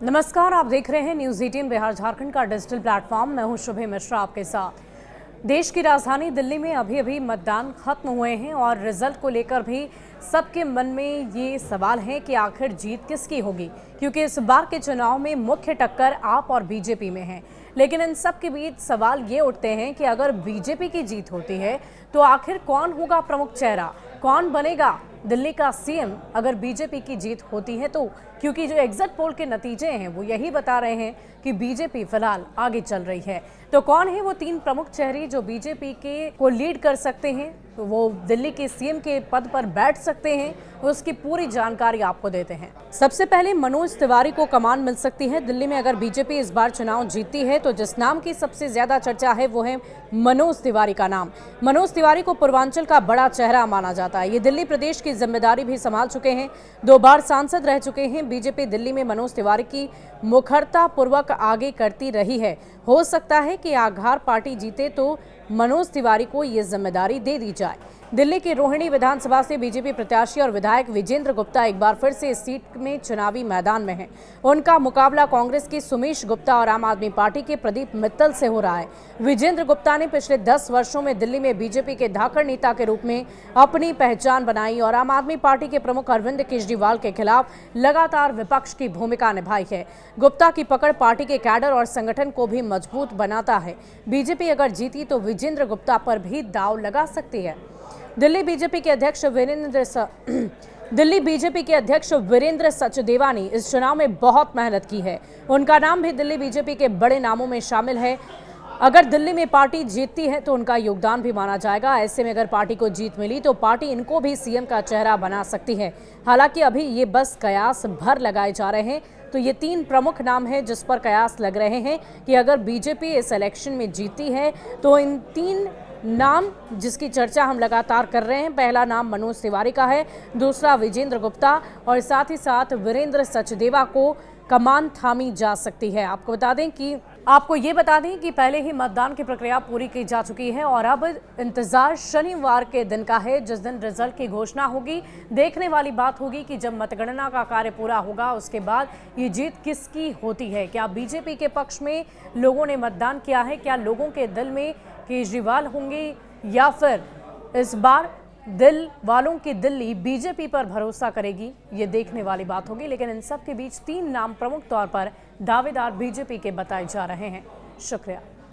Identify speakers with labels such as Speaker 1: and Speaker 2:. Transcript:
Speaker 1: नमस्कार, आप देख रहे हैं न्यूज़ 18 बिहार झारखंड का डिजिटल प्लेटफॉर्म। मैं हूं शुभे मिश्रा आपके साथ। देश की राजधानी दिल्ली में अभी मतदान खत्म हुए हैं और रिजल्ट को लेकर भी सबके मन में ये सवाल है कि आखिर जीत किसकी होगी, क्योंकि इस बार के चुनाव में मुख्य टक्कर आप और बीजेपी में है। लेकिन इन सब के बीच सवाल ये उठते हैं कि अगर बीजेपी की जीत होती है तो आखिर कौन होगा प्रमुख चेहरा, कौन बनेगा दिल्ली का सीएम अगर बीजेपी की जीत होती है तो, क्योंकि जो एग्जिट पोल के नतीजे हैं वो यही बता रहे हैं कि बीजेपी फिलहाल आगे चल रही है। तो कौन है वो तीन प्रमुख चेहरे जो बीजेपी के को लीड कर सकते हैं, तो वो दिल्ली के सीएम के पद पर बैठ सकते हैं, उसकी पूरी जानकारी आपको देते हैं। सबसे पहले मनोज तिवारी को कमान मिल सकती है दिल्ली में अगर बीजेपी इस बार चुनाव जीतती है। तो जिस नाम की सबसे ज्यादा चर्चा है वो है मनोज तिवारी का नाम। मनोज तिवारी को पूर्वांचल का बड़ा चेहरा माना जाता है। ये दिल्ली प्रदेश की जिम्मेदारी भी संभाल चुके हैं, 2 बार सांसद रह चुके हैं। बीजेपी दिल्ली में मनोज तिवारी की मुखरता पूर्वक आगे करती रही है। हो सकता है कि आघार पार्टी जीते तो मनोज तिवारी को ये जिम्मेदारी दे दी जाए। दिल्ली की रोहिणी विधानसभा से बीजेपी प्रत्याशी और विधायक विजेंद्र गुप्ता एक बार फिर से इस सीट में चुनावी मैदान में हैं। उनका मुकाबला कांग्रेस की सुमेश गुप्ता और आम आदमी पार्टी के प्रदीप मित्तल से हो रहा है। विजेंद्र गुप्ता ने पिछले 10 वर्षों में दिल्ली में बीजेपी के धाकड़ नेता के रूप में अपनी पहचान बनाई और आम आदमी पार्टी के प्रमुख अरविंद केजरीवाल के खिलाफ लगातार विपक्ष की भूमिका निभाई है। गुप्ता की पकड़ पार्टी के कैडर और संगठन को भी मजबूत बनाता है। बीजेपी अगर जीती तो विजेंद्र गुप्ता पर भी दांव लगा सकती है। दिल्ली बीजेपी के अध्यक्ष वीरेंद्र सचदेवा ने इस चुनाव में बहुत मेहनत की है। उनका नाम भी दिल्ली बीजेपी के बड़े नामों में शामिल है। अगर दिल्ली में पार्टी जीतती है तो उनका योगदान भी माना जाएगा। ऐसे में अगर पार्टी को जीत मिली तो पार्टी इनको भी सीएम का चेहरा बना सकती है। हालांकि अभी ये बस कयास भर लगाए जा रहे हैं। तो ये 3 प्रमुख नाम हैं जिस पर कयास लग रहे हैं कि अगर बीजेपी इस इलेक्शन में जीतती है तो इन 3 नाम जिसकी चर्चा हम लगातार कर रहे हैं, पहला नाम मनोज तिवारी का है, दूसरा विजेंद्र गुप्ता और साथ ही साथ वीरेंद्र सचदेवा को कमान थामी जा सकती है। आपको ये बता दें कि पहले ही मतदान की प्रक्रिया पूरी की जा चुकी है और अब इंतजार शनिवार के दिन का है, जिस दिन रिजल्ट की घोषणा होगी। देखने वाली बात होगी कि जब मतगणना का कार्य पूरा होगा उसके बाद ये जीत किसकी होती है। क्या बीजेपी के पक्ष में लोगों ने मतदान किया है, क्या लोगों के दिल में केजरीवाल होंगे या फिर इस बार दिल वालों की दिल्ली बीजेपी पर भरोसा करेगी, ये देखने वाली बात होगी। लेकिन इन सब के बीच 3 नाम प्रमुख तौर पर दावेदार बीजेपी के बताए जा रहे हैं। शुक्रिया।